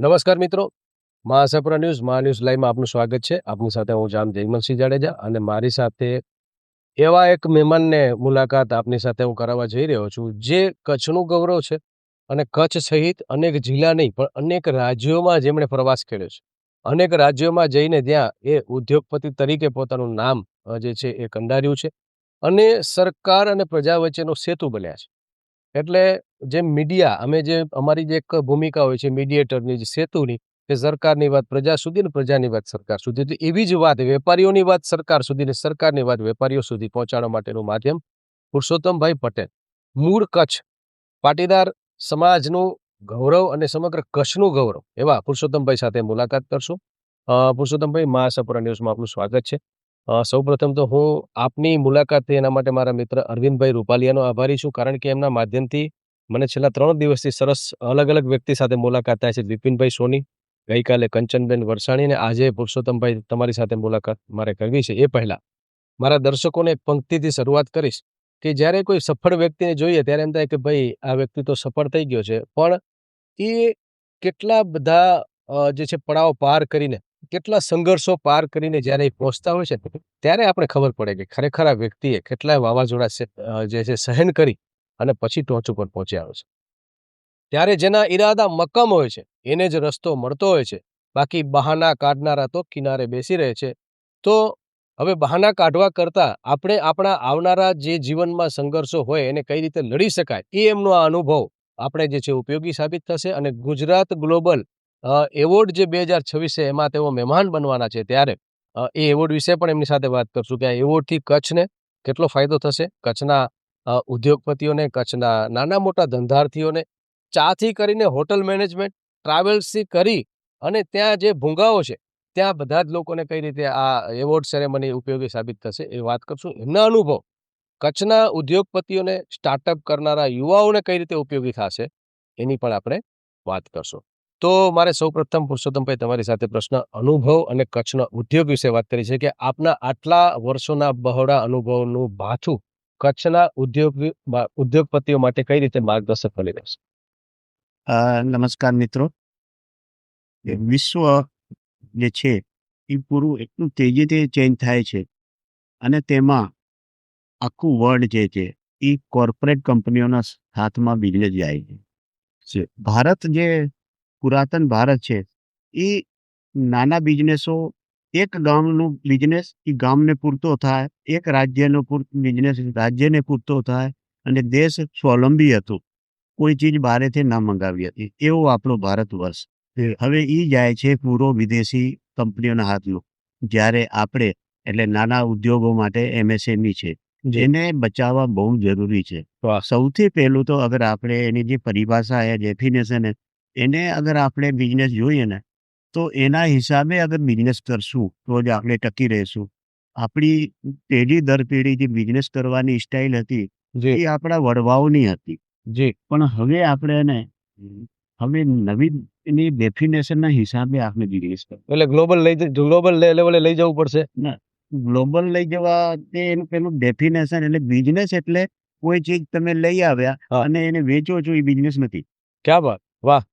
નમસ્કાર મિત્રો, મહાસાપુરા news news લાઈવમાં આપનું સ્વાગત છે. આપની સાથે હું જામ જયમલસિંહ જાડેજા અને મારી સાથે એવા એક મહેમાનને મુલાકાત આપની સાથે હું કરાવવા જઈ રહ્યો છું, જે કચ્છનું ગૌરવ છે અને કચ્છ સહિત અનેક જિલ્લા નહીં પણ અનેક રાજ્યોમાં જેમણે પ્રવાસ કર્યો છે. અનેક રાજ્યોમાં જઈને ત્યાં એ ઉદ્યોગપતિ તરીકે પોતાનું નામ જે છે એ કંડાર્યું છે અને સરકાર અને પ્રજા વચ્ચેનો સેતુ બન્યા છે. એટલે જે મીડિયા જે અમારી જે એક ભૂમિકા હોય છે મીડિયેટરની, જે સેતુની, કે સરકારની વાત પ્રજા સુધી ને પ્રજાની વાત સરકાર સુધી, તો એવી જ વાત વેપારીઓની વાત સરકાર સુધી ને સરકારની વાત વેપારીઓ સુધી પહોંચાડવા માટેનું માધ્યમ પુરુષોત્તમભાઈ પટેલ, મૂળ કચ્છ, પાટીદાર સમાજનું ગૌરવ અને સમગ્ર કચ્છનું ગૌરવ એવા પુરુષોત્તમભાઈ સાથે મુલાકાત કરશું. પુરુષોત્તમભાઈ, મહાસાપુરા ન્યૂઝમાં આપનું સ્વાગત છે. સૌપ્રથમ તો હું આપની મુલાકાત થઈ એના માટે મારા મિત્ર અરવિંદભાઈ રૂપાલિયાનો આભારી છું, કારણ કે એમના માધ્યમથી મને છેલ્લા 3 દિવસથી સરસ અલગ-અલગ વ્યક્તિ સાથે મુલાકાત થાય છે. વિપિનભાઈ સોની, ગઈકાલે કંચનબેન વરસાણી અને આજે પુરુષોત્તમભાઈ તમારી સાથે મુલાકાત મારે કરવી છે. એ પહેલાં મારા દર્શકોને એક પંક્તિથી શરૂઆત કરીશ કે જ્યારે કોઈ સફળ વ્યક્તિને જોઈએ ત્યારે એમ થાય કે ભાઈ આ વ્યક્તિ તો સફળ થઈ ગયો છે, પણ એ કેટલા બધા જે છે પડાવ પાર કરીને, કેટલા સંઘર્ષો પાર કરીને જ્યારે એ પહોંચતા હોય છે ત્યારે આપણે ખબર પડે કે ખરેખર આ વ્યક્તિએ કેટલાય વાવાઝોડા જે છે સહન કરી અને પછી ટોચ ઉપર પહોંચ્યા હોય છે. ત્યારે જેના ઈરાદા મક્કમ હોય છે એને જ રસ્તો મળતો હોય છે, બાકી બહાના કાઢનારા તો કિનારે બેસી રહે છે. તો હવે બહાના કાઢવા કરતાં આપણે આપણા આવનારા જે જીવનમાં સંઘર્ષો હોય એને કઈ રીતે લડી શકાય એ એમનો આ અનુભવ આપણે જે છે ઉપયોગી સાબિત થશે. અને ગુજરાત ગ્લોબલ એવોર્ડ જે 2026 છે એમાં તેઓ મહેમાન બનવાના છે, ત્યારે એ એવોર્ડ વિશે પણ એમની સાથે વાત કરશું કે આ એવોર્ડથી કચ્છને કેટલો ફાયદો થશે, કચ્છના ઉદ્યોગપતિઓને, કચ્છના નાના મોટા ધંધાર્થીઓને, ચાથી કરીને હોટલ મેનેજમેન્ટ, ટ્રાવેલ્સથી કરી અને ત્યાં જે ભૂંગાઓ છે ત્યાં બધા જ લોકોને કઈ રીતે આ એવોર્ડ સેરેમની ઉપયોગી સાબિત થશે એ વાત કરશું. એમના અનુભવ કચ્છના ઉદ્યોગપતિઓને, સ્ટાર્ટઅપ કરનારા યુવાઓને કઈ રીતે ઉપયોગી થશે એની પણ આપણે વાત કરશું. તો મારે સૌપ્રથમ પુરુષોત્તમભાઈ તમારી સાથે પ્રશ્ન અનુભવ અને કચ્છના ઉદ્યોગ વિશે વાત કરી છે કે આપના આટલા વર્ષોના બહોળા અનુભવનું ભાથું કચ્છના ઉદ્યોગપતિઓ માટે કઈ રીતે માર્ગદર્શક બની રહેશે? નમસ્કાર મિત્રો. વિશ્વ જે છે એ પૂરું એટલું તેજીથી ચેન્જ થાય છે અને તેમાં આખું વર્લ્ડ જે છે એ કોર્પોરેટ કંપનીઓના હાથમાં બિઝનેસ જાય છે. ભારત જે પુરાતન ભારત છે એ નાના બિઝનેસો, એક ગામનું બિઝનેસ એ ગામને પૂરતો થાય, એક રાજ્યનો બિઝનેસ રાજ્યને પૂરતો થાય અને દેશ સ્વાવલંબી હતું, કોઈ ચીજ બહારેથી ના મંગાવી હતી. એવો આપણો ભારત વર્ષ હવે એ જાય છે પૂરો વિદેશી કંપનીઓના હાથમાં. જ્યારે આપણે એટલે નાના ઉદ્યોગો માટે MSME છે એને બચાવવા બહુ જરૂરી છે. સૌથી પહેલું તો અગર આપણે એની જે પરિભાષા છે, ડેફિનેશન એને અગર આપણે બિઝનેસ જોઈએ ને તો એના હિસાબે અગર બિઝનેસ કરશું તો જ આપણે ટકી રહીશું. આપણી પેઢી દર પેઢી જે બિઝનેસ કરવાની સ્ટાઇલ હતી એ આપણા વડવાઓની હતી. પણ હવે આપણે એને હવે નવી એની ડેફિનેશનના હિસાબે આપણે બિઝનેસ કરવું. એટલે ગ્લોબલ લેવલે લઈ જવું પડશે. ના, ગ્લોબલ લઈ જવા તે એનું પેલું ડેફિનેશન એટલે બિઝનેસ એટલે કોઈ ચીજ તમે લઈ આવ્યા અને એને વેચો છો, એ બિઝનેસ નથી. ક્યાં વાત, વાહ.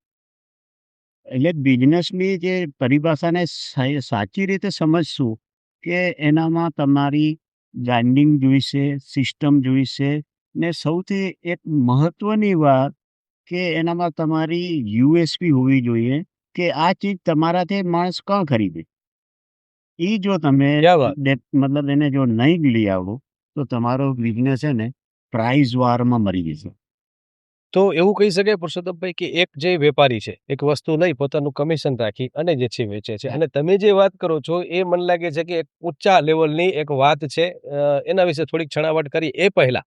એટલે બિઝનેસની જે પરિભાષાને સાચી રીતે સમજશું કે એનામાં તમારી બ્રાન્ડિંગ જોઈશે, સિસ્ટમ જોઈશે ને સૌથી એક મહત્વની વાત કે એનામાં તમારી USP હોવી જોઈએ કે આ ચીજ તમારાથી માણસ કોણ ખરીદે. એ જો તમે મતલબ એને જો નહીં લઈ આવો તો તમારો બિઝનેસ છે ને પ્રાઇઝ વારમાં મરી જશે. તો એવું કહી શકાય પુરુષોત્તમભાઈ કે એક જે વેપારી છે એક વસ્તુ લઈ પોતાનું કમિશન રાખી અને જે છે વેચે છે, અને તમે જે વાત કરો છો એ મને લાગે છે કે એક ઊંચા લેવલની એક વાત છે. એના વિશે થોડીક છણાવટ કરી એ પહેલા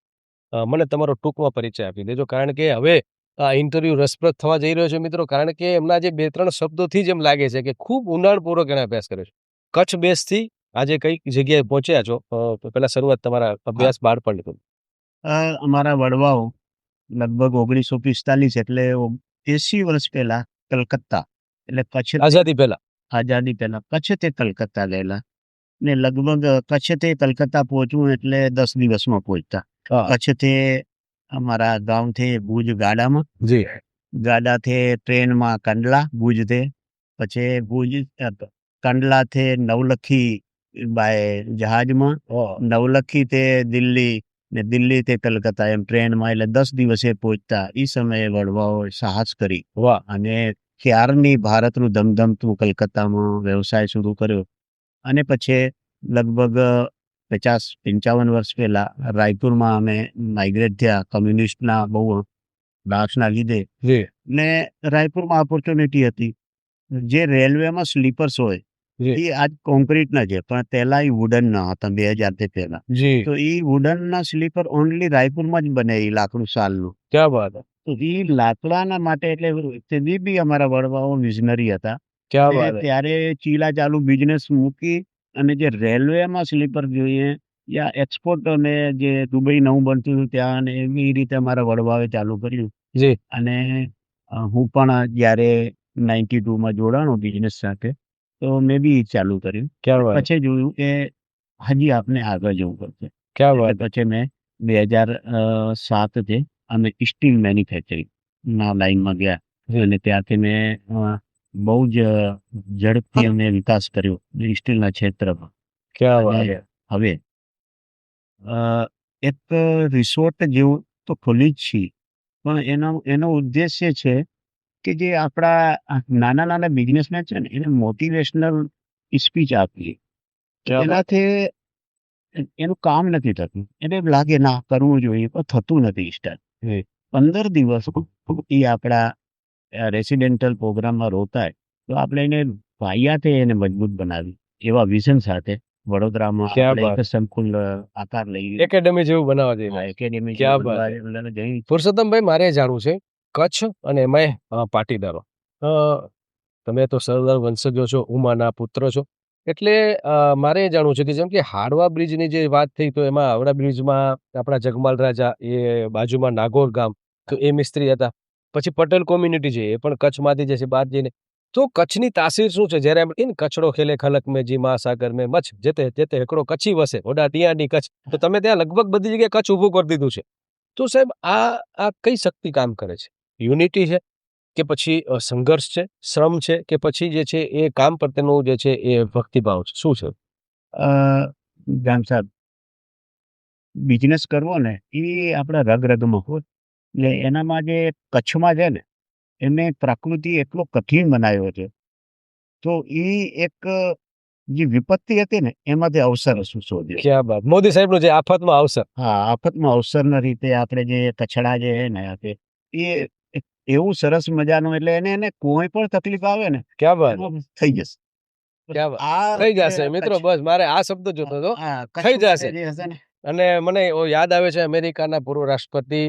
મને તમારો ટૂંકમાં પરિચય આપી દેજો, કારણ કે હવે આ ઇન્ટરવ્યુ રસપ્રદ થવા જઈ રહ્યો છે મિત્રો, કારણ કે એમના જે 2-3 શબ્દોથી જ એમ લાગે છે કે ખૂબ ઊંડાણપૂર્વક એણે અભ્યાસ કર્યો છે. કચ્છ બેઝથી આજે કઈ જગ્યાએ પહોંચ્યા છો, પેલા શરૂઆત તમારા અભ્યાસ બાળપણથી. અમારા વડવાઓ લગભગ 1945 એટલે 80 વર્ષ પહેલા કલકત્તા એટલે કચ્છ આઝાદી પહેલા કચ્છથી કલકત્તા ગયેલા ને લગભગ કચ્છથી કલકત્તા પહોંચવું એટલે 10 દિવસમાં પહોંચતા. કચ્છથી અમારા ગામથી ભુજ ગાડામાં ગાડાથી ટ્રેનમાં કંડલા ભુજથી, પછી ભુજ કંડલાથી નવલખી બાય જહાજમાં, ઓહ, નવલખીથી દિલ્હી ને દિલ્હીથી કલકત્તા એમ ટ્રેનમાં, એટલે 10 દિવસે પહોંચતા. એ સમયે વડવાઓ સાહસ કરી વાહ, અને ત્યારની ભારતનું ધમધમતું કલકત્તામાં વ્યવસાય શરૂ કર્યો. અને પછી લગભગ 50-55 વર્ષ પહેલા રાયપુરમાં અમે માઇગ્રેટ થયા કમ્યુનિસ્ટના બહુ દાસના લીધે. જી, ને રાયપુરમાં ઓપોર્ચ્યુનિટી હતી. જે રેલવેમાં સ્લીપર્સ હોય જી, એ આજ કોન્ક્રીટના છે, પણ પહેલા એ વુડનના હતા 2000 પહેલા. જી, તો એ વુડનના સ્લીપર ઓનલી રાયપુરમાં જ બને, એ લાકડું સાલનું. ક્યાં બાત હે, તો એ લાકડાના માટે એટલે તે બી અમારા વડવાઓ વિઝનરી હતા. ક્યાં ને બાત હે, ત્યારે ચીલા ચાલુ બિઝનેસ મૂકી અને જે રેલવેમાં સ્લીપર જોઈએ યા એક્સપોર્ટ, અને જે દુબઈ નવું બનતું હતું ત્યાં, અને એવી રીતે અમારા વડવાઓએ ચાલુ કર્યું. જી, અને હું પણ જ્યારે 92માં જોડાણો બિઝનેસ સાથે, તો મેં બી ચાલુ કર્યું. ક્યાં બાત હે, પછી જોયું કે હજી આપને આગળ જવું પડશે. ક્યાં એટલે બાત હે, પછી મેં 2007 અમે સ્ટીલ મેન્યુફેક્ચરિંગના લાઈનમાં ગયા. જી, અને ત્યાંથી મેં બહુ જ ઝડપથી અમે વિકાસ કર્યો સ્ટીલના ક્ષેત્રમાં. ક્યાં બાત અને હે, હવે અ, એક રિસોર્ટ જેવું તો ખોલી જ છીએ, પણ એનો ઉદ્દેશ્ય છે કે જે આપણા નાના નાના બિઝનેસમેન છે ને એને મોટિવેશનલ સ્પીચ આપીએ. તો ક્યાં બાત હે, એનાથી એનું કામ નથી થતું. એને એમ લાગે ના કરવું જોઈએ, પણ થતું નથી સ્ટાર્ટ. જી, 15 દિવસ એ આપણા રેસિડેન્ટલ પ્રોગ્રામમાં રોકાય તો આપણે એને પાયાથી એને મજબૂત બનાવી એવા વિઝન સાથે વડોદરામાં ક્યાં આપણે બાત એક સંકુલ આકાર લઈ એકેડેમી જેવું બનાવવા જઈ રહ્યા છો. એકેડેમી ક્યાં બાત હે. જઈ. પુરુષોત્તમભાઈ, મારે એ જાણવું છે, કચ્છ અને એમાંય પાટીદારો, અ, તમે તો સરદાર વંશજો છો, ઉમાના પુત્ર છો, એટલે મારે એ જાણવું છે કે જેમ કે હાડવા બ્રિજની જે વાત થઈ, તો એમાં હાવડા બ્રિજમાં આપણા જગમાલ રાજા, એ બાજુમાં નાગોર ગામ, તો એ મિસ્ત્રી હતા. પછી પટેલ કોમ્યુનિટી છે, એ પણ કચ્છમાંથી જે છે બહાર જઈને, તો કચ્છની તાસીર શું છે? જ્યારે એમ કે ને, કચડો ખેલે ખલક મેં જી મહાસાગર મેં મચ્છ, જેતે જેતે એકડો કચ્છી વસે ઓડા ટીયાની કચ્છ. તો તમે ત્યાં લગભગ બધી જગ્યાએ કચ્છ ઊભું કરી દીધું છે. તો સાહેબ, આ કઈ શક્તિ કામ કરે છે? યુનિટી છે, કે પછી સંઘર્ષ છે, શ્રમ છે, કે પછી જે છે એ કામ પ્રત્યેનું જે છે એ ભક્તિભાવ છે? શું છે? જામ સાહેબ, બિઝનેસ કરવો ને એ આપણા રગરગમાં હોય. એટલે એનામાં જે કચ્છમાં છે ને, એને પ્રકૃતિ એટલો કઠિન બનાવ્યો છે. તો એ એક જે વિપત્તિ હતી ને એમાંથી અવસર શોધ્યો. ક્યાં બાત! મોદી સાહેબનું જે આફતમાં અવસર. હા, આફતમાં અવસરના રીતે આપણે જે કચડા જે છે ને એ એક એવું સરસ મજાનું, એટલે એને કોઈ પણ તકલીફ આવે ને ક્યાં બાત! એમાં થઈ જશે. ક્યાં બાત! આ થઈ જે જશે મિત્રો, કચ્છ બસ મારે આ શબ્દ જોતો હતો. કચ્છ થઈ માટે જશે. જે હશે ને. અને મને યાદ આવે છે અમેરિકાના પૂર્વ રાષ્ટ્રપતિ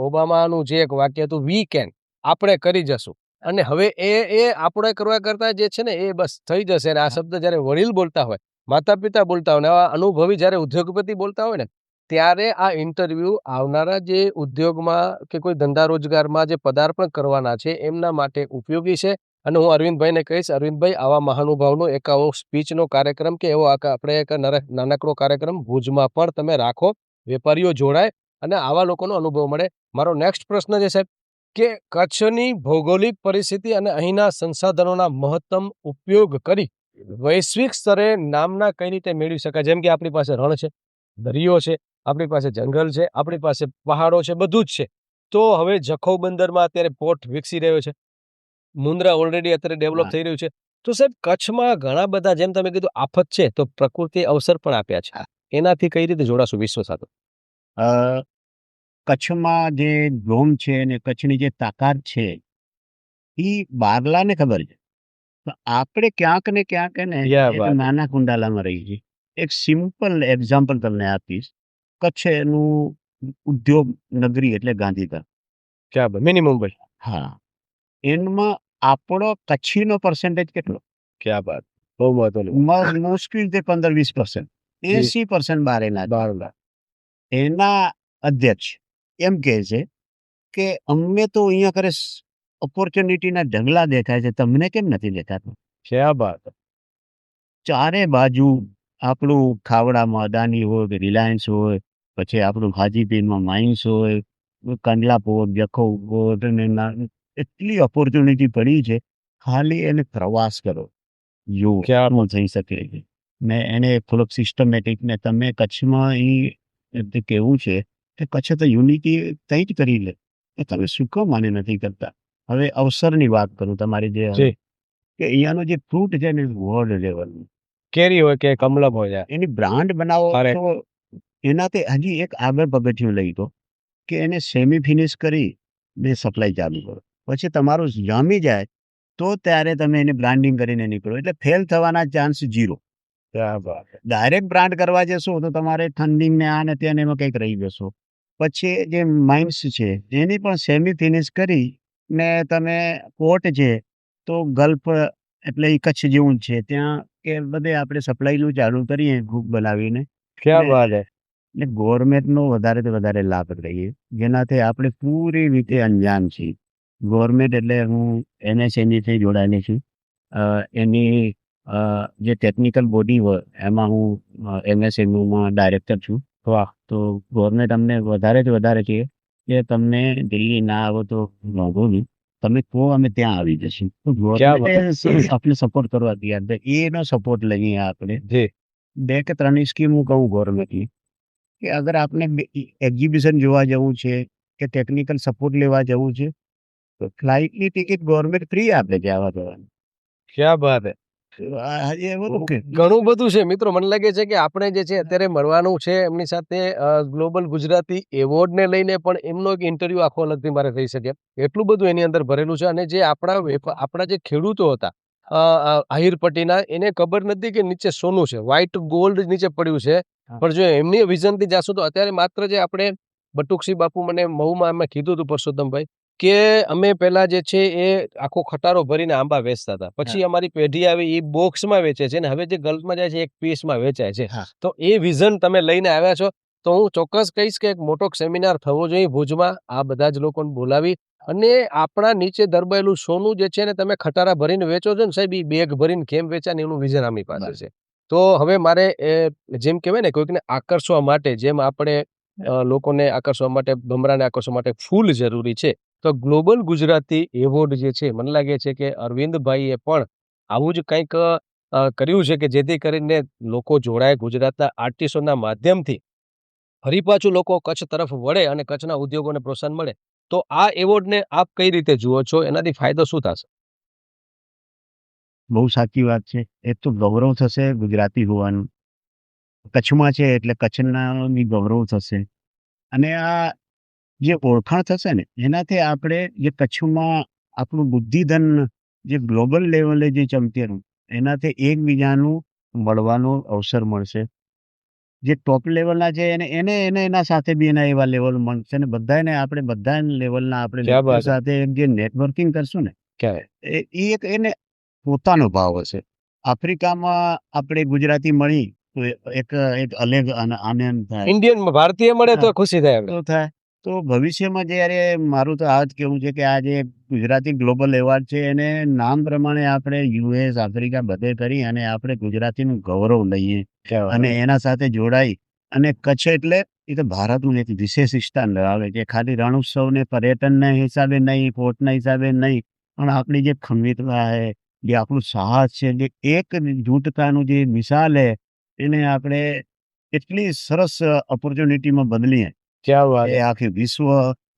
ઓબામાનું જે એક વાક્ય હતું, વી કેન, આપણે કરી જશું. અને હવે એ આપણે કરવા કરતા જે છે ને એ બસ થઈ જશે. અને આ શબ્દ જ્યારે વડીલ બોલતા હોય, માતા-પિતા બોલતા હોય, ને આવા અનુભવી જ્યારે ઉદ્યોગપતિ બોલતા હોય ને, ત્યારે આ ઇન્ટરવ્યુ આવનારા જે ઉદ્યોગમાં કે કોઈ ધંધા રોજગારમાં જે પદાર્પણ કરવાના છે એમના માટે ઉપયોગી છે. અને હું અરવિંદભાઈને કહીશ, અરવિંદભાઈ, આવા મહાનુભાવનો એક આવો સ્પીચનો કાર્યક્રમ કે એવો આપણે એક નાનકડો કાર્યક્રમ ભુજમાં પણ તમે રાખો, વેપારીઓ જોડાય અને આવા લોકોનો અનુભવ મળે. મારો નેક્સ્ટ પ્રશ્ન છે સાહેબ, કે કચ્છની ભૌગોલિક પરિસ્થિતિ અને અહીંના સંસાધનોના મહત્તમ ઉપયોગ કરી વૈશ્વિક સ્તરે નામના કઈ રીતે મેળવી શકાય? જેમ કે આપણી પાસે રણ છે, દરિયો છે, આપણી પાસે જંગલ છે, આપણી પાસે પહાડો છે, બધું જ છે. તો હવે જખૌ બંદરમાં અત્યારે પોર્ટ વિકસી રહ્યો છે. મુન્દ્રા ઓલરેડી અત્યારે ડેવલપ હા. થઈ રહ્યું છે. તો સાહેબ, કચ્છમાં ઘણા બધા, જેમ તમે કીધું, આફત છે, તો પ્રકૃતિએ અવસર પણ આપ્યા છે. એનાથી કઈ રીતે જોડાશું વિશ્વ સાથે? અ, કચ્છમાં જે ઝોન છે અને કચ્છની જે તાકાત છે એ બારલાને ખબર છે. તો આપણે ક્યાંક ને ક્યાંક ને ક્યાં એક વાત હે! નાના કુંડાલામાં રહી છીએ. એક સિમ્પલ એક્ઝામ્પલ તમને આપીશ. કચ્છ એનું ઉદ્યોગ નગરી એટલે ગાંધીધામ. ક્યાં બાત! મિની મુંબઈ. હા, એમાં આપણો કચ્છીનો પર્સન્ટેજ કેટલો? ક્યાં બાત! બહુ મહત્વની વાત. મુશ્કેલથી 15-20%. જી, 80% બહારેના છે. બહારના. એના અધ્યક્ષ એમ કહે છે કે અમને તો અહીંયા કરે ઓપોર્ચ્યુનિટીના ઢગલા દેખાય છે, તમને કેમ નથી દેખાતું? ક્યાં બાત! ચારે બાજુ આપણું ખાવડામાં અદાની હોય કે રિલાયન્સ હોય, પછી આપણું હાજીપીરમાં માઇન્સ હોય, કંડલા પોર્ટ, જખૌ પોર્ટ અને એટલી ઓપોર્ચ્યુનિટી પડી છે. ખાલી એને પ્રવાસ કરો, જુઓ ક્યાં શું થઈ શકે છે. ને એને થોડોક સિસ્ટમેટિક ને તમે કચ્છમાં એ કેવું છે કે કચ્છ તો યુનિટી કંઈ જ કરી લે, એ તમે શું કામ આને નથી કરતા. હવે અવસરની વાત કરું તમારી જે જી કે અહીંયાનો જે ફ્રૂટ છે ને વર્લ્ડ લેવલનું, કેરી હોય કે કમલમ હોય યાર. એની બ્રાન્ડ બનાવો અરે તો એનાથી હજી એક આગળ પગથિયું લઈ તો કે એને સેમી ફિનિશ કરી ને સપ્લાય ચાલુ કરો. પછી તમારું જામી જાય તો ત્યારે તમે એને બ્રાન્ડિંગ કરીને નીકળો, એટલે ફેલ થવાના ચાન્સ 0. ક્યાં વાત છે. ડાયરેક્ટ બ્રાન્ડ કરવા જશો તો તમારે ફંડિંગ ને આ ને તે ને એમાં કંઈક રહી જશો. પછી જે માઇન્સ છે એની પણ સેમી ફિનિશ કરી ને તમે પોર્ટ છે તો ગલ્ફ એટલે એ કચ્છ જેવું જ છે ત્યાં કે બધે આપણે સપ્લાયનું ચાલુ કરીએ ગ્રુપ બનાવીને. ક્યાં ને વાત છે. એટલે ગવર્મેન્ટનો વધારેથી વધારે લાભ લઈએ, જેનાથી આપણે પૂરી રીતે અંજાન છીએ. ગવર્મેન્ટ એટલે હું NSNGથી જોડાયેલી છું. એની જે ટેકનિકલ બોડી હોય એમાં હું MSMUમાં ડાયરેક્ટર છું. વાહ. તો ગવર્મેન્ટ અમને વધારેથી વધારે છે કે તમને દિલ્હી ના આવો તો વાંધો નહીં, તમે કહો અમે ત્યાં આવી જશું. તો ક્યાં ગવર્મેન્ટ આપણે સપોર્ટ કરવા તૈયાર છે. એનો સપોર્ટ લઈએ આપણે. જી 2 કે 3 સ્કીમ હું કહું ગવર્મેન્ટની કે અગર આપણે એક્ઝિબિશન જોવા જવું છે કે ટેકનિકલ સપોર્ટ લેવા જવું છે તો ફ્લાઇટની ટિકિટ ગવર્મેન્ટ ફ્રી આપે છે આવવા જવાની. ક્યાં વાત છે. હજી એવું કે ઘણું બધું છે મિત્રો. મને લાગે છે કે આપણે જે છે અત્યારે મળવાનું છે એમની સાથે ગ્લોબલ ગુજરાતી એવોર્ડને લઈને પણ એમનો એક ઇન્ટરવ્યુ આખો અલગથી મારે થઈ શકે એટલું બધું એની અંદર ભરેલું છે. અને જે આપણા જે ખેડૂતો હતા આહિર પટ્ટીના, એને ખબર નથી કે નીચે સોનું છે, વ્હાઈટ ગોલ્ડ નીચે પડ્યું છે. પણ જો એમની વિઝનથી જાશું તો અત્યારે માત્ર જે આપણે બટુકસિંહ બાપુ મને મહુમાં અમે કીધું હતું પરસોત્તમભાઈ કે અમે પહેલા જે છે એ આખો ખટારો ભરીને આંબા વેચતા હતા. પછી અમારી પેઢી આવી એ બોક્સમાં વેચે છે ને હવે જે ગલ્ફમાં જાય છે એક પીસમાં વેચાય છે. હા. તો એ વિઝન તમે લઈને આવ્યા છો તો હું ચોક્કસ કહીશ કે એક મોટો સેમિનાર થવો જોઈએ ભુજમાં, આ બધા જ લોકોને બોલાવી અને આપણા નીચે દરબાયેલું સોનું જે છે ને તમે ખટારા ભરીને વેચો છો ને સાહેબ, એ બેગ ભરીને કેમ વેચાય ને એનું વિઝન આમની પાસે છે. તો હવે મારે જેમ કહેવાય ને કોઈકને આકર્ષવા માટે, જેમ આપણે લોકોને આકર્ષવા માટે, ભમરાને આકર્ષવા માટે ફૂલ જરૂરી છે, તો ગ્લોબલ ગુજરાતી એવોર્ડ જે છે મને લાગે છે કે અરવિંદભાઈએ પણ આવું જ કંઈક કર્યું છે કે જેથી કરીને લોકો જોડાય, ગુજરાતના આર્ટિસ્ટોના માધ્યમથી ફરી પાછું લોકો કચ્છ તરફ વળે અને કચ્છના ઉદ્યોગોને પ્રોત્સાહન મળે. તો આ એવોર્ડને આપ કઈ રીતે જુઓ છો? એનાથી ફાયદો શું થશે? બહુ સાચી વાત છે. એક તો ગૌરવ થશે ગુજરાતી હોવાનું. કચ્છમાં છે એટલે કચ્છનાની ગૌરવ થશે. અને આ જે ઓળખાણ થશે ને એનાથી આપણે જે કચ્છમાં આપણું બુદ્ધિધન જે ગ્લોબલ લેવલે જે ચમકેલું એનાથી એકબીજાનું મળવાનો અવસર મળશે. જે ટોપ લેવલના છે એને એને એને એના સાથે બી એના એવા લેવલ મળશે ને બધાને આપણે બધા લેવલના આપણે ક્યાં લોકો બાત હે. સાથે જે નેટવર્કિંગ કરશું ને ક્યાં એ એક એને પોતાનો ભાવ હશે. આફ્રિકામાં આપણે ગુજરાતી મળી તો એક એક અલગ આનંદ થાય. ઇન્ડિયન ભારતીય મળે તો હા. ખુશી થાય આપણે. તો થાય. તો ભવિષ્યમાં જ્યારે મારું તો આ જ કહેવું છે કે આ જે ગુજરાતી ગ્લોબલ એવોર્ડ છે એને નામ પ્રમાણે આપણે US, આફ્રિકા બધે કરી અને આપણે ગુજરાતીનું ગૌરવ લઈએ અને એના સાથે જોડાઈ અને કચ્છ એટલે એ તો ભારતનું એક વિશેષ સ્થાન ધરાવે છે. ખાલી રણ ઉત્સવ ને પર્યટનના હિસાબે નહીં, પોર્ટના હિસાબે નહીં, પણ આપણી જે ખમીરવા છે, જે આપણું સાહસ છે, જે એક જૂથતાનું જે મિસાલ છે એને આપણે એટલી સરસ ઓપોર્ચ્યુનિટીમાં બદલીએ ક્યાં વાત એ હે. આખી વિશ્વ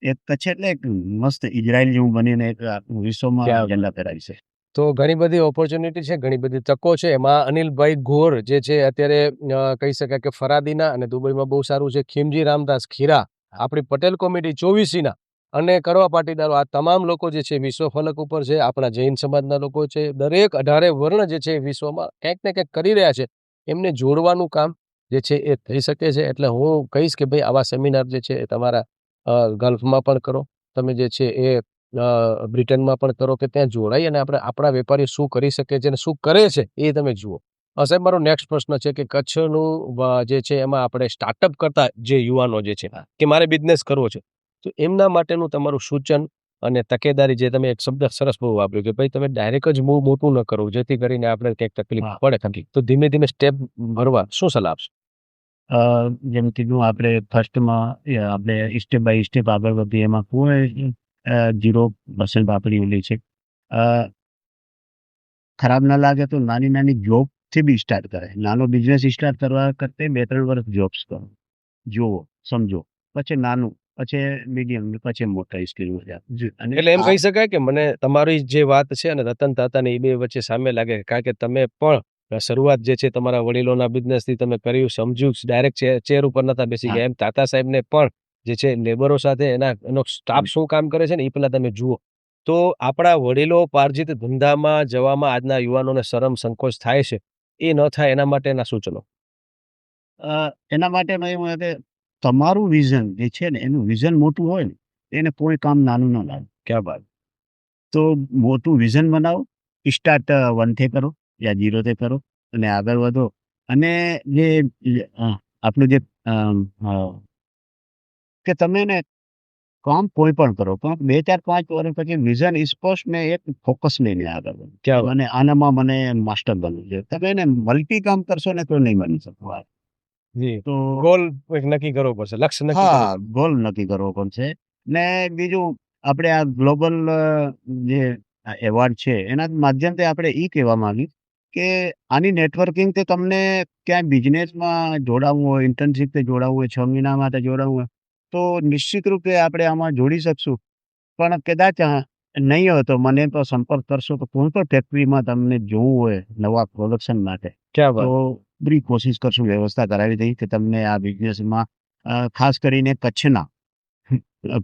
એક કચ્છ એટલે એક મસ્ત ઇઝરાયલ જેવું બનીને એક આખું વિશ્વમાં ક્યાં ઝંડા ફેરાવી છે. તો ઘણી બધી ઓપોર્ચ્યુનિટી છે, ઘણી બધી તકો છે. એમાં અનિલભાઈ ગોર જે છે અત્યારે કહી શકાય કે ફરાદીના અને દુબઈમાં બહુ સારું છે. ખીમજી રામદાસ ખીરા, આપણી પટેલ કોમિટી 24સીના અને કરવા પાટીદારો, આ તમામ લોકો જે છે વિશ્વ ફલક ઉપર છે. આપણા જૈન સમાજના લોકો છે. દરેક 18 વર્ણ જે છે વિશ્વમાં કંઈક ને કંઈક કરી રહ્યા છે. એમને જોડવાનું કામ જે છે એ થઈ શકે છે. એટલે હું કહીશ કે ભાઈ આવા સેમિનાર જે છે એ તમારા ગલ્ફમાં પણ કરો, તમે જે છે એ બ્રિટનમાં પણ કરો કે ત્યાં જોડાઈ અને આપણે આપણા વેપારી શું કરી શકે છે અને શું કરે છે એ તમે જુઓ. સાહેબ મારો નેક્સ્ટ પ્રશ્ન છે કે કચ્છનું જે છે એમાં આપણે સ્ટાર્ટઅપ કરતા જે યુવાનો જે છે કે મારે બિઝનેસ કરવો છે, તો એમના માટેનું તમારું સૂચન અને તકેદારી, જે તમે એક શબ્દ સરસ બહુ વાપર્યો કે ભાઈ તમે ડાયરેક્ટ જ બહુ મોટું ન કરો જેથી કરીને આપણે કંઈક તકલીફ હા. પડે. તો ધીમે ધીમે સ્ટેપ ભરવા શું સલાહ આપશો? જેમ કીધું આપણે ફર્સ્ટમાં આપણે સ્ટેપ બાય સ્ટેપ આગળ વધીએ એમાં કોઈ 0% વાપરેલી છે. અ, ખરાબ ના લાગે તો નાની નાની જોબથી બી સ્ટાર્ટ કરે. નાનો બિઝનેસ સ્ટાર્ટ કરવા કરતે 2-3 વર્ષ જોબ્સ કરો. જુઓ, સમજો. પછી નાનું, પછી મીડિયમ, પછી મોટા સ્કેલ વધ્યા. અને એટલે એમ કહી શકાય કે મને તમારી જે વાત છે અને રતન તાતાની એ બે વચ્ચે સામે લાગે, કારણ કે તમે પણ શરૂઆત જે છે તમારા વડીલોના બિઝનેસથી તમે કર્યું, સમજ્યું, ડાયરેક્ટ ચેર ઉપર નતા બેસી હા. ગયા. એમ તાતા સાહેબને પણ જે છે લેબરો સાથે એનો સ્ટાફ શું કામ કરે છે ને એ પહેલા તમે જુઓ. તો આપણા વડીલો પાર્જિત ધંધામાં જવામાં આજના યુવાનોને શરમ સંકોચ થાય છે. એ ન થાય એના માટેના સૂચનો. એના માટેનો એવું હોય કે તમારું વિઝન જે છે ને એનું વિઝન મોટું હોય ને એને કોઈ કામ નાનું ન લાગે. ક્યાં વાત. તો મોટું વિઝન બનાવો, સ્ટાર્ટ 1 થી કરો યા 0 થી કરો અને આગળ વધો. અને જે આપણું જે કે તમે ને કામ કોઈ પણ કરો પણ 2-4-5 વર્ષ પછી વિઝન સ્પષ્ટ ને એક ફોકસ લઈને આગળ વધો. ક્યાં વાત. મને આનામાં મને માસ્ટર બનવું છે. તમે એને મલ્ટી કામ કરશો ને તો નહીં બની શકો. જી. તો ગોલ એક નક્કી કરવો પડશે, લક્ષ્ય નક્કી કરવું. હા, ગોલ નક્કી કરવો પડશે. ને બીજું આપણે આ ગ્લોબલ જે એવોર્ડ છે એના માધ્યમથી આપણે ઈ કહેવા માંગીએ કે આની નેટવર્કિંગથી તમને ક્યાંય બિઝનેસમાં જોડાવવું હોય, ઇન્ટર્નશિપથી જોડાવવું હોય, 6 મહિના માટે જોડાવવું હોય, તો નિશ્ચિત રૂપે આપણે આમાં જોડી શકશું. પણ કદાચ નહીં હોય તો મને તો સંપર્ક કરશો તો કોઈ પણ ફેક્ટરીમાં તમને જોવું હોય નવા પ્રોડક્શન માટે ક્યાં તો વાત. પૂરી કોશિશ કરશું, વ્યવસ્થા કરાવી દઈ કે તમને આ બિઝનેસમાં ખાસ કરીને કચ્છના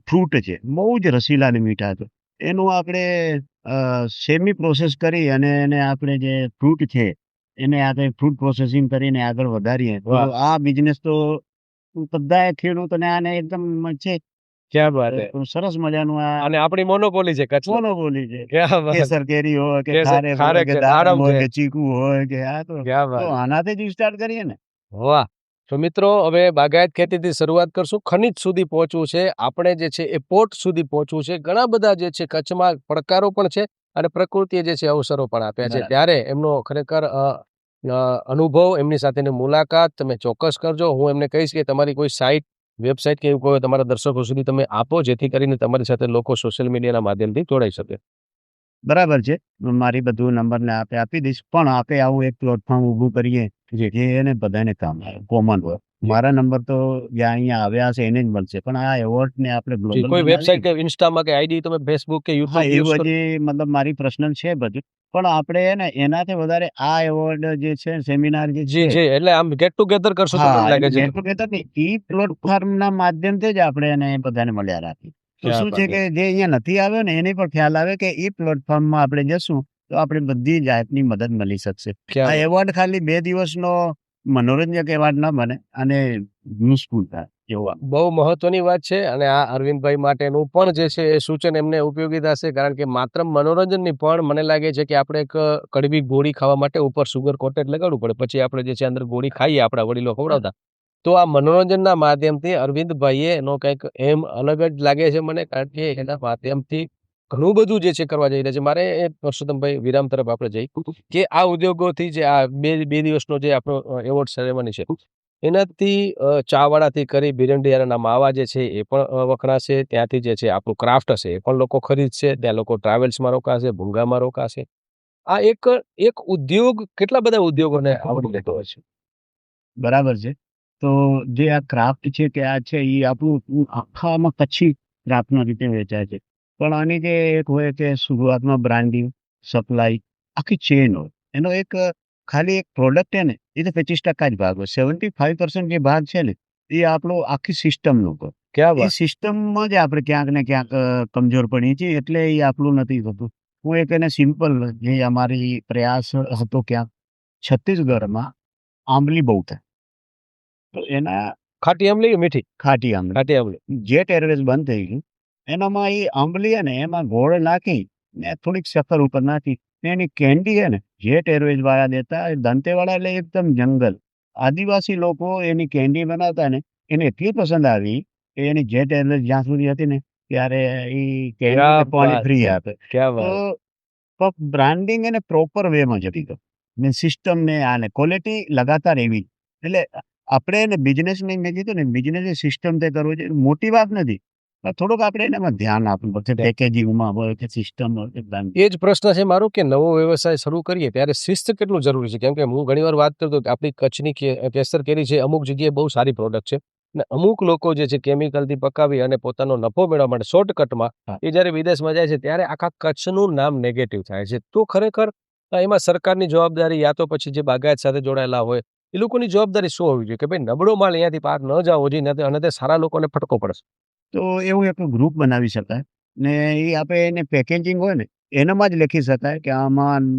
ફ્રૂટ છે, બહુ જ રસીલા અને મીઠા છે. એનું આપણે સેમી પ્રોસેસ કરી અને એને આપણે જે ફ્રૂટ છે, એને આપણે ફ્રૂટ પ્રોસેસિંગ કરીને આગળ વધારીએ તો વાહ. આ બિઝનેસ તો બધાય ખેડૂતોને આને એકદમ છે. ક્યાં વાત હે. સરસ મજાનું આ અને આપણી મોનોપોલી છે કચ્છની. મોનોપોલી છે. ક્યાં વાત. કેસર કેરી હોય કે કેસર, ખારેક હોય ખારેક કે છે, દાડમ દાડમ હોય છે. કે ચીકુ હોય કે આ તો ક્યાં વાત. આનાથી જ સ્ટાર્ટ કરીએ ને. વાહ! તો મિત્રો હવે બાગાયત ખેતીથી શરૂઆત કરશું. ખનિજ સુધી પહોંચવું છે. આપણે જે છે એ પોર્ટ સુધી પહોંચવું છે. ઘણા બધા જે છે કચ્છમાં પડકારો પણ છે અને પ્રકૃતિએ જે છે અવસરો પણ આપ્યા છે. બરાબર. ત્યારે એમનો ખરેખર અનુભવ, એમની સાથેની મુલાકાત તમે ચોક્કસ કરજો. હું એમને કહીશ કે તમારી કોઈ સાઈટ, વેબસાઈટ કે એવું કોઈ તમારા દર્શકો સુધી તમે આપો, જેથી કરીને તમારી સાથે લોકો સોશિયલ મીડિયાના માધ્યમથી જોડાઈ શકે. બરાબર છે. મારી બધું નંબરને આપી દઈશ. પણ આપણે આવું એક પ્લેટફોર્મ ઊભું કરીએ જી. જે એને બધાને કામ આવે, કોમન હોય. જી. મારા નંબર તો જ્યાં અહીંયા આવ્યા હશે એને જ મળશે. પણ આ એવોર્ડને આપણે જી, ગ્લોબલ કોઈ વેબસાઈટ બનાવીએ. કે ઇન્સ્ટામાં કે આઈડી તમે ફેસબુક કે હા, યુટ્યુબ એ યુઝ કરો? બધી મતલબ મારી પર્સનલ છે બધું. પણ આપણે એને એનાથી વધારે આ એવોર્ડ જે છે સેમિનાર જે જી, છે જી. એટલે આમ ગેટ ટુગેધર કરશો તો મને લાગે એટલે છે. ગેટ ટુગેધર નહીં, ઈ પ્લેટફોર્મના માધ્યમથી જ આપણે એને બધાને મળ્યા રાખીએ. તો ક્યાં શું છે વાત હે. કે જે અહીંયા નથી આવ્યો ને એને પણ ખ્યાલ આવે કે ઈ પ્લેટફોર્મમાં આપણે જશું તો આપણે બધી જાતની મદદ મળી શકશે. ક્યાં આ વાત. એવોર્ડ ખાલી 2 દિવસનો મનોરંજક એવોર્ડ ન બને અને યુઝફુલ થાય એવો. બહુ મહત્વની વાત છે અને આ અરવિંદભાઈ માટેનું પણ જે છે એ સૂચન એમને ઉપયોગી થશે, કારણ કે માત્ર મનોરંજનની પણ મને લાગે છે કે આપણે એક કડવી ગોળી ખાવા માટે ઉપર સુગર કોટેડ લગાડવું પડે, પછી આપણે જે છે અંદર ગોળી ખાઈએ, આપણા વડીલો ખવડાવતા. તો આ મનોરંજનના માધ્યમથી અરવિંદભાઈએ એનો કંઈક એમ અલગ જ લાગે છે મને, કારણ કે એના માધ્યમથી ઘણું બધું જે છે કરવા જઈ રહ્યા છે. મારે એ પરસોત્તમભાઈ વિરામ તરફ આપણે જઈ કે આ ઉદ્યોગોથી જે આ બે દિવસનો જે આપણો એવોર્ડ સેરેમની છે, એનાથી ચાવાળાથી કરી બિરંડિયાના માવા જે છે એ પણ વખણાશે. ત્યાંથી જે છે આપણું ક્રાફ્ટ હશે એ પણ લોકો ખરીદશે. ત્યાં લોકો ટ્રાવેલ્સમાં રોકાશે, ભૂંગામાં રોકાશે. આ એક ઉદ્યોગ કેટલા બધા ઉદ્યોગોને આવરી લેતો હોય છે. બરાબર છે. તો જે આ ક્રાફ્ટ છે કે આ છે ઈ આપણું આખામાં કચ્છી ક્રાફ્ટના રીતે વેચાય છે. પણ આની જે એક હોય કે શરૂઆતમાં બ્રાન્ડિંગ, સપ્લાય, આખી ચેન હોય. એનો એક ખાલી એક પ્રોડક્ટ છે ને એ તો 25% જ ભાગ હોય. 75% જે ભાગ છે ને એ આપણો આખી સિસ્ટમનો હોય. ક્યાં એ વાત. સિસ્ટમમાં જ આપણે ક્યાંક ને ક્યાંક કમજોર પડીએ છીએ એટલે એ આપણું નથી થતું. હું એક એને સિમ્પલ જે અમારી પ્રયાસ હતો ક્યાંક છત્તીસગઢમાં આંબલી બહુ થાય. તો એના ખાટી આંબલી કે મીઠી? ખાટી આંબલી. ખાટી આંબલી. જેટ એરવેઝ બંધ થઈ ગયું. એનામાં એ આંબલી હે ને એમાં ગોળ નાખી ને થોડીક શક્કર ઉપર નાખી ને એની કેન્ડી હે ને જેટ એરવેઝ વાળા દેતા. એ દંતેવાડા એટલે એકદમ જંગલ. આદિવાસી લોકો એની કેન્ડી બનાવતા ને એને એટલી પસંદ આવી કે એની જેટ એરવેઝ જ્યાં સુધી હતી ને ત્યારે ઈ કેન્ડી ને ક્યાં પાણી વાત. ફ્રી આપે. ક્યાં તો વાત. બ્રાન્ડિંગ એને પ્રોપર વેમાં જતી ગયું. ને સિસ્ટમ ને આને ક્વોલિટી લગાતાર એવી. એટલે આપણે એને બિઝનેસની મેં કીધું ને બિઝનેસની સિસ્ટમ તે કરવું છે મોટી વાત નથી. પણ થોડુંક આપણે એનામાં ધ્યાન આપવું પડશે પેકેજિંગમાં હોય કે સિસ્ટમ હોય કે બ્રાન્ડ. એ જ પ્રશ્ન છે મારો કે નવો વ્યવસાય શરૂ કરીએ ત્યારે શિસ્ત કેટલું જરૂરી છે? કેમ કે હું ઘણીવાર વાત કરતો કે આપણી કચ્છની કેસર કેરી છે અમુક જગ્યાએ બહુ સારી પ્રોડક્ટ છે. અને અમુક લોકો જે છે કેમિકલથી પકાવી અને પોતાનો નફો મેળવવા માટે શોર્ટકટમાં હા. એ જ્યારે વિદેશમાં જાય છે ત્યારે આખા કચ્છનું નામ નેગેટિવ થાય છે. તો ખરેખર એમાં સરકારની જવાબદારી યા તો પછી જે બાગાયત સાથે જોડાયેલા હોય એ લોકોની જવાબદારી શું હોવી જોઈએ કે ભાઈ નબળો માલ અહીંયાથી પાર ન જાવો જોઈએ નહીં તો અને તે સારા લોકોને ફટકો પડશે. તો એવું એક ગ્રુપ બનાવી શકાય ને એ આપણે એને પેકેજિંગ હોય ને એનામાં જ લખી શકાય કે આમાં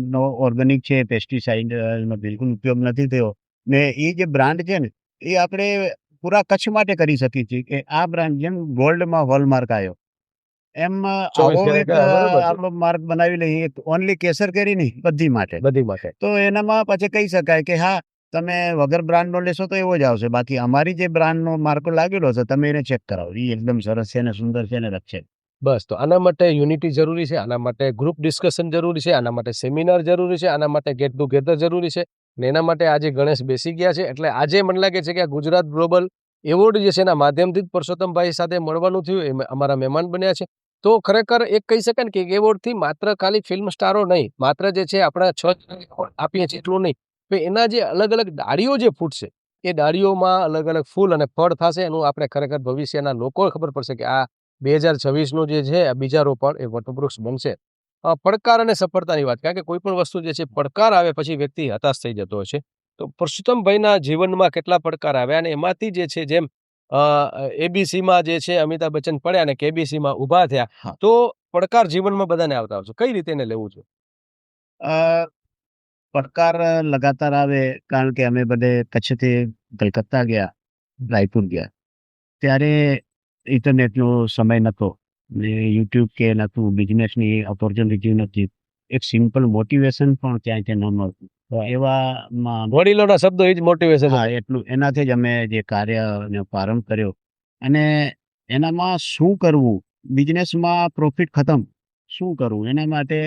ઓર્ગેનિક છે, પેસ્ટિસાઇડ નો બિલકુલ ઉપયોગ નથી થયો. ને એ જે બ્રાન્ડ છે ને એ આપણે પૂરા કચ્છ માટે કરી શકીએ છીએ કે આ બ્રાન્ડ જેમ ગોલ્ડમાં હોલમાર્ક આવ્યો એમ 24 આવો કેરેટ એક બરોબર છે. આપણો માર્ક બનાવી લઈએ ઓનલી કેસર કેરી નહીં બધી માટે. બધી માટે. તો એનામાં પછી કહી શકાય કે હા તમે વગર બ્રાન્ડનો લેશો તો એવો જ આવશે. બાકી અમારી જે બ્રાન્ડનો માર્કો લાગેલો છે તમે એને ચેક કરાવો. એ એકદમ સરસ છે ને સુંદર છે ને રક્ષે. બસ તો આના માટે યુનિટી જરૂરી છે, આના માટે ગ્રુપ ડિસ્કશન જરૂરી છે, આના માટે સેમિનાર જરૂરી છે, આના માટે ગેટ ટુગેધર જરૂરી છે. ને એના માટે આજે ગણેશ બેસી ગયા છે. એટલે આજે મને લાગે છે કે આ ગુજરાત ગ્લોબલ એવોર્ડ જે છે એના માધ્યમથી જ પરસોત્તમભાઈ સાથે મળવાનું થયું. એ અમારા મહેમાન બન્યા છે. તો ખરેખર એક કહી શકાય ને કે એવોર્ડથી માત્ર ખાલી ફિલ્મ સ્ટારો નહીં, માત્ર જે છે આપણા 6 આપીએ છીએ એટલું નહીં. તો એના જે અલગ-અલગ ડાળીઓ જે ફૂટશે, એ ડાળીઓમાં અલગ-અલગ ફૂલ અને ફળ થશે. એનું આપણે ખરેખર ભવિષ્યના લોકો ખબર પડશે કે આ 2026નું જે છે આ બીજા રોપણ એ વટવૃક્ષ બનશે. પડકાર અને સફળતાની વાત, કારણ કે કોઈ પણ વસ્તુ જે છે પડકાર આવે પછી વ્યક્તિ હતાશ થઈ જતો હોય છે. તો પરસોત્તમભાઈના જીવનમાં કેટલા પડકાર આવ્યા અને એમાંથી જે છે જેમ એબીસીમાં જે છે અમિતાભ બચ્ચન પડ્યા અને કેબીસીમાં ઊભા થયા. હા. તો પડકાર જીવનમાં બધાને આવતા હોય છે. કઈ રીતે એને લેવું જોઈએ? અ, પડકાર લગાતાર આવે કારણ કે અમે બધે કચ્છથી કલકત્તા ગયા, રાયપુર ગયા. ત્યારે ઇન્ટરનેટનો સમય નહોતો ને યુટ્યુબ કે નહોતું, બિઝનેસની ઓપોર્ચ્યુનિટી નથી. એક સિમ્પલ મોટિવેશન પણ ક્યાંયથી ન મળતું. તો એવામાં વડીલોના શબ્દો એ જ મોટિવેશન હા, હતું. એટલું એનાથી જ અમે જે કાર્યને પ્રારંભ કર્યો અને એનામાં શું કરવું? બિઝનેસમાં પ્રોફિટ ખતમ. શું કરવું? એના માટે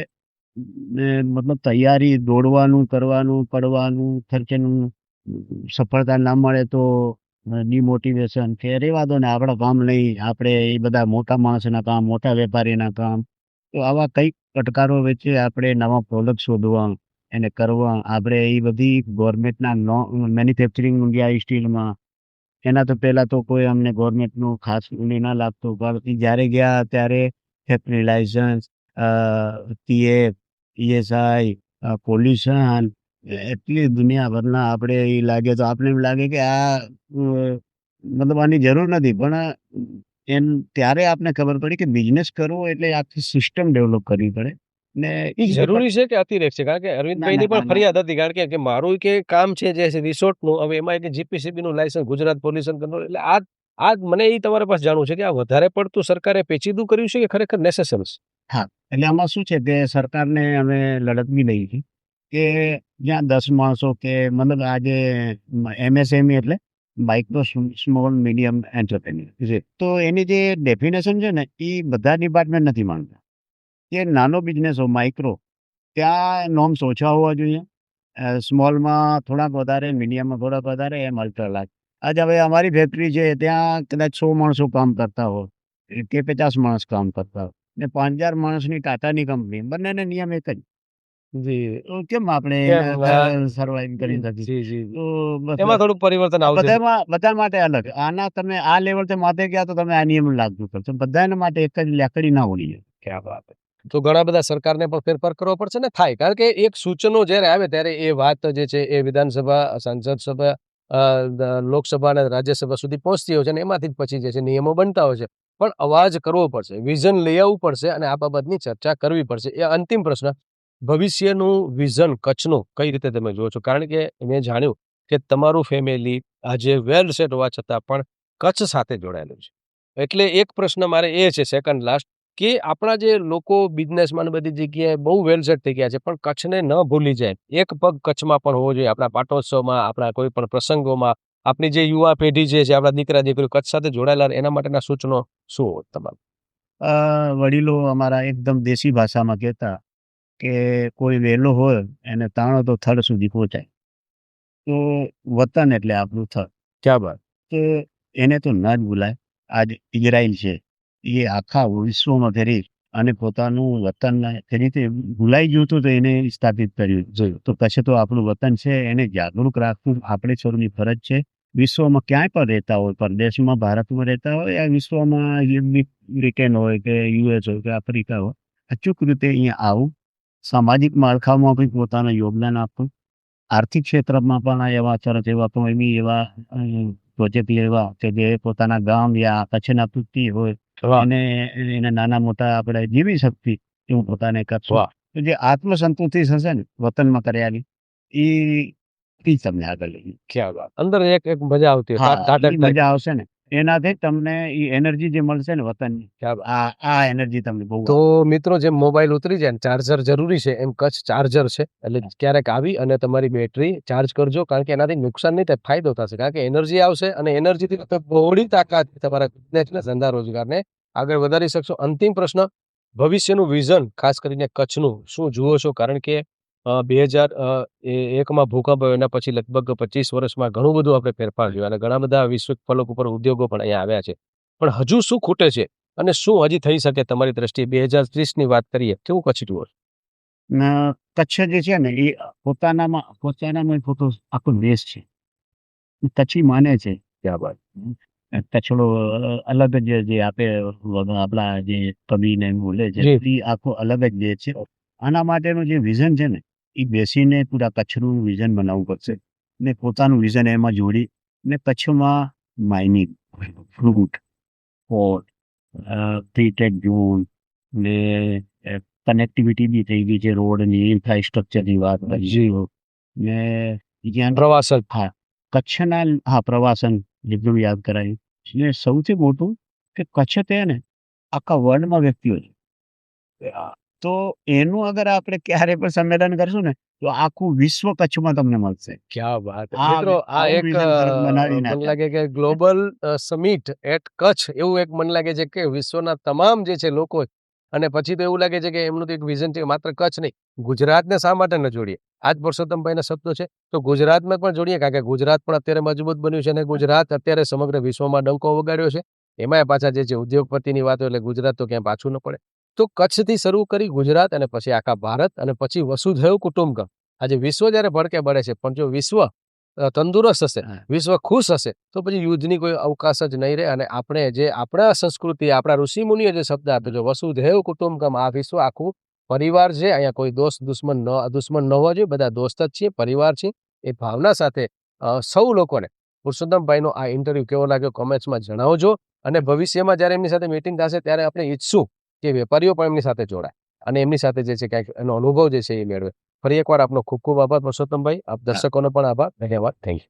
મતલબ તૈયારી, દોડવાનું, કરવાનું, પડવાનું, ખર્ચનું, સફળતા ના મળે તો ડિમોટિવેશન કે રહેવા દો ને આપણા કામ નહીં, આપણે એ બધા મોટા માણસના કામ, મોટા વેપારીના કામ. તો આવા કંઈક પડકારો વચ્ચે આપણે નવા પ્રોડક્ટ શોધવા, એને કરવા. આપણે એ બધી ગવર્મેન્ટના મેન્યુફેક્ચરિંગ ઇન્ડિયા સ્ટીલમાં એના તો પહેલાં તો કોઈ અમને ગવર્મેન્ટનું ખાસ ના લાગતું. પણ જ્યારે ગયા ત્યારે factory licence, PF, ESI, pollution એટલી દુનિયાભરના આપણે એ લાગે તો આપણે એમ લાગે કે આ મતલબ આની જરૂર નથી. પણ ત્યારે આપને ખબર પડી કે બિઝનેસ કરવો એટલે આખી સિસ્ટમ ડેવલપ કરવી પડે ને એ જરૂરી છે કે અતિરેક છે? કારણ કે ના, અરવિંદભાઈની ના, પણ ના. ફરિયાદ હતી. કારણ કે મારું કે કામ છે જે છે રિસોર્ટનું, હવે એમાં કે જીપીસીબીનું લાયસન્સ ગુજરાત પોલ્યુશન કંટ્રોલ, એટલે આ મને એ તમારા પાસે જાણવું છે કે આ વધારે પડતું સરકારે પેચીદું કર્યું છે કે ખરેખર નેસેસરી છે? હા, એટલે આમાં શું છે કે સરકારને અમે લડત બી લઈ છે કે જ્યાં 10 માણસો કે મતલબ આજે એમએસએમઈ એટલે માઇક્રો સ્મોલ મીડિયમ એન્ટરપ્રેન્યોર તો એની જે ડેફિનેશન છે ને એ બધા ડિપાર્ટમેન્ટ નથી માનતા. કે નાનો બિઝનેસ હોય માઇક્રો ત્યાં નોર્મ્સ ઓછા હોવા જોઈએ. સ્મોલમાં થોડાક વધારે, મીડિયમમાં થોડાક વધારે, એમ અલ્ટ્રા લાર્જ. આજે હવે અમારી ફેક્ટરી છે ત્યાં કદાચ 100 માણસો કામ કરતા હોય કે 50 માણસ કામ કરતા હોય ને 5000 માણસની ટાટાની કંપની, બંનેને નિયમ એક જ. જી. તો કેમ આપણે કેમ સર્વાઈવ કરી શકીએ? જી, જી. તો બસ એમાં થોડુંક પરિવર્તન આ આવશે. બધા માટે અલગ. આના તમે આ લેવલથી માથે ગયા તો તમે આ નિયમ લાગુ કરશો. બધાના માટે એક જ લાકડી ના હોવી જોઈએ. ક્યાં વાત છે. તો ઘણા બધા સરકારને પણ ફેરફાર કરવો પડશે ને થાય. કારણ કે એક સૂચનો જ્યારે આવે ત્યારે એ વાત જે છે એ વિધાનસભા, સંસદ સભા, લોકસભા અને રાજ્યસભા સુધી પહોંચતી હોય છે અને એમાંથી જ પછી જે છે નિયમો બનતા હોય છે. પણ અવાજ કરવો પડશે, વિઝન લઈ આવવું પડશે અને આ બાબતની ચર્ચા કરવી પડશે. એ અંતિમ પ્રશ્ન, ભવિષ્યનું વિઝન કચ્છનું કઈ રીતે તમે જુઓ છો? કારણ કે મેં જાણ્યું કે તમારું ફેમિલી આજે વેલ સેટ હોવા છતાં પણ કચ્છ સાથે જોડાયેલું છે. એટલે એક પ્રશ્ન મારે એ છે સેકન્ડ લાસ્ટ, કે આપણા જે લોકો બિઝનેસમાં બધી જગ્યાએ બહુ વેલ સેટ થઈ ગયા છે પણ કચ્છને ન ભૂલી જાય. એક પગ કચ્છમાં પણ હોવો જોઈએ. આપણા પાટોત્સવમાં, આપણા કોઈ પણ પ્રસંગોમાં, આપણી જે યુવા પેઢી જે છે, આપણા દીકરા દીકરીઓ કચ્છ સાથે જોડાયેલા રહે, એના માટેના સૂચનો શું હોત તમારા? વડીલો અમારા એકદમ દેશી ભાષામાં કહેતા કે કોઈ વહેલો હોય એને તાણો તો થડ સુધી પહોંચાય. તો વતન એટલે આપણું થડ. ક્યાં બાત. તો એને તો ન જ ભૂલાય. આજ ઇઝરાયલ છે, એ આખા વિશ્વમાં ફેરી અને પોતાનું વતન તે રીતે ભૂલાઈ ગયું હતું તો એને સ્થાપિત કર્યું. જોયું. તો કચ્છ તો આપણું વતન છે, એને જાગૃત રાખવું આપણે સૌની ફરજ છે. વિશ્વમાં ક્યાંય પણ રહેતા હોય, પરદેશમાં, ભારતમાં રહેતા હોય, આ વિશ્વમાં બ્રિટેન હોય કે યુએસ હોય કે આફ્રિકા હોય, અચૂક રીતે અહીંયા આવું, સામાજિક માળખામાં બી પોતાનું યોગદાન આપવું, આર્થિક ક્ષેત્રમાં પણ એવા સરસ એવા કોઈ એવા પ્રોજેક્ટ એવા કે જે પોતાના ગામ યા કચ્છના પૂરતી હોય વાહ. એને એને નાના મોટા આપણે જીવી શકતી એવું પોતાને કરશું. વાહ. તો જે આત્મસંતુષ્ટિ હશે ને વતનમાં કર્યાની એ તમને આગળ લઈ જાય. ક્યાં બાત. અંદર એક મજા આવતી હોય. હા, ટાટક ઈ ટાઈપ. મજા આવશે ને એનાથી તમને ઈ એનર્જી જે મળશે ને વતનની, ક્યાં બાત. આ એનર્જી તમને બહુ તો મિત્રો જેમ મોબાઈલ ઉતરી જાય ને ચાર્જર જરૂરી છે એમ કચ્છ ચાર્જર છે. એટલે ક્યારેક આવી અને તમારી બેટરી ચાર્જ કરજો, કારણ કે એનાથી નુકસાન નહીં થાય, ફાયદો થશે. કારણ કે એનર્જી આવશે અને એનર્જીથી તમે બહોળી તાકાત તમારા બિઝનેસને, ધંધા રોજગારને આગળ વધારી શકશો. અંતિમ પ્રશ્ન, ભવિષ્યનું વિઝન ખાસ કરીને કચ્છનું શું જુઓ છો? કારણ કે 2001માં ભૂકંપ આવ્યો, એના પછી લગભગ 25 વર્ષમાં ઘણું બધું આપણે ફેરફાર જોયો અને ઘણા બધા વૈશ્વિક ફલક ઉપર ઉદ્યોગો પણ અહીંયા આવ્યા છે. પણ હજુ શું ખૂટે છે અને શું હજી થઈ શકે તમારી દ્રષ્ટિએ? 2030ની વાત કરીએ, કેવું કચ્છ જુઓ છો? કચ્છ જે છે ને એ પોતાનામાં પોતો આખો દેશ છે. કચ્છી માને છે ક્યાં બાત. કચ્છડો અલગ જ જે આપણા જે કવિને એમ બોલે છે જી. એ આખો અલગ જ દેશ છે. આના માટેનું જે વિઝન છે ને એ બેસીને પૂરા કચ્છનું વિઝન બનાવવું પડશે ને પોતાનું વિઝન એમાં જોડી ને કચ્છમાં mining, fruit, port, free trade zone ને કનેક્ટિવિટી બી થઈ ગઈ છે, રોડની ઇન્ફ્રાસ્ટ્રક્ચરની વાત કરી ને જ્યાં પ્રવાસન. કચ્છના પ્રવાસન જેટલું યાદ કરાયું ને સૌથી મોટું કે કચ્છ તે ને આખા વર્લ્ડમાં વ્યક્તિઓ છે. તો એનું અગર આપણે ક્યારે પણ સંમેલન કરશું ને તો આખું વિશ્વ કચ્છમાં તમને મળશે. ક્યાં બાત. આ મિત્રો આ આવું એક vision તરફ બનાવી મને નાખ્યા. લાગે કે ગ્લોબલ સમિટ એટ કચ્છ એવું એક મને લાગે છે કે વિશ્વના તમામ જે છે લોકો, અને પછી તો એવું લાગે છે કે એમનું તો એક વિઝન છે કે માત્ર કચ્છ નહીં, ગુજરાતને શા માટે ન જોડીએ? આજ પરસોત્તમભાઈના શબ્દો છે તો ગુજરાતમાં પણ જોડીએ, કારણ કે ગુજરાત પણ અત્યારે મજબૂત બન્યું છે અને ગુજરાત અત્યારે સમગ્ર વિશ્વમાં ડંકો વગાડ્યો છે. એમાંય પાછા જે છે ઉદ્યોગપતિની વાત હોય એટલે ગુજરાત તો ક્યાંય પાછું ન પડે. તો કચ્છથી શરૂ કરી ગુજરાત અને પછી આખા ભારત અને પછી વસુધૈવ કુટુંબકમ. આજે વિશ્વ જ્યારે ભડકે બળે છે, પણ જો વિશ્વ તંદુરસ્ત હશે, વિશ્વ ખુશ હશે, તો પછી યુદ્ધની કોઈ અવકાશ જ નહીં રહે. અને આપણે જે આપણા સંસ્કૃતિ, આપણા ઋષિમુનિએ જે શબ્દ આપ્યો છે વસુધૈવ કુટુંબકમ, આ વિશ્વ આખું પરિવાર છે. અહીંયા કોઈ દુશ્મન ન હોવા જોઈએ, બધા દોસ્ત જ છીએ, પરિવાર છે. એ ભાવના સાથે સૌ લોકોને પુરુષોત્તમભાઈનો આ ઇન્ટરવ્યુ કેવો લાગ્યો કોમેન્ટ્સમાં જણાવજો. અને ભવિષ્યમાં જ્યારે એમની સાથે મીટિંગ થશે ત્યારે આપણે ઈચ્છશું કે વેપારીઓ પણ એમની સાથે જોડાય અને એમની સાથે જે છે કંઈક એનો અનુભવ જે છે એ મેળવે. ફરી એકવાર આપનો ખૂબ ખૂબ આભાર પુરુષોત્તમભાઈ. આપ દર્શકોનો પણ આભાર. ધન્યવાદ. Thank you.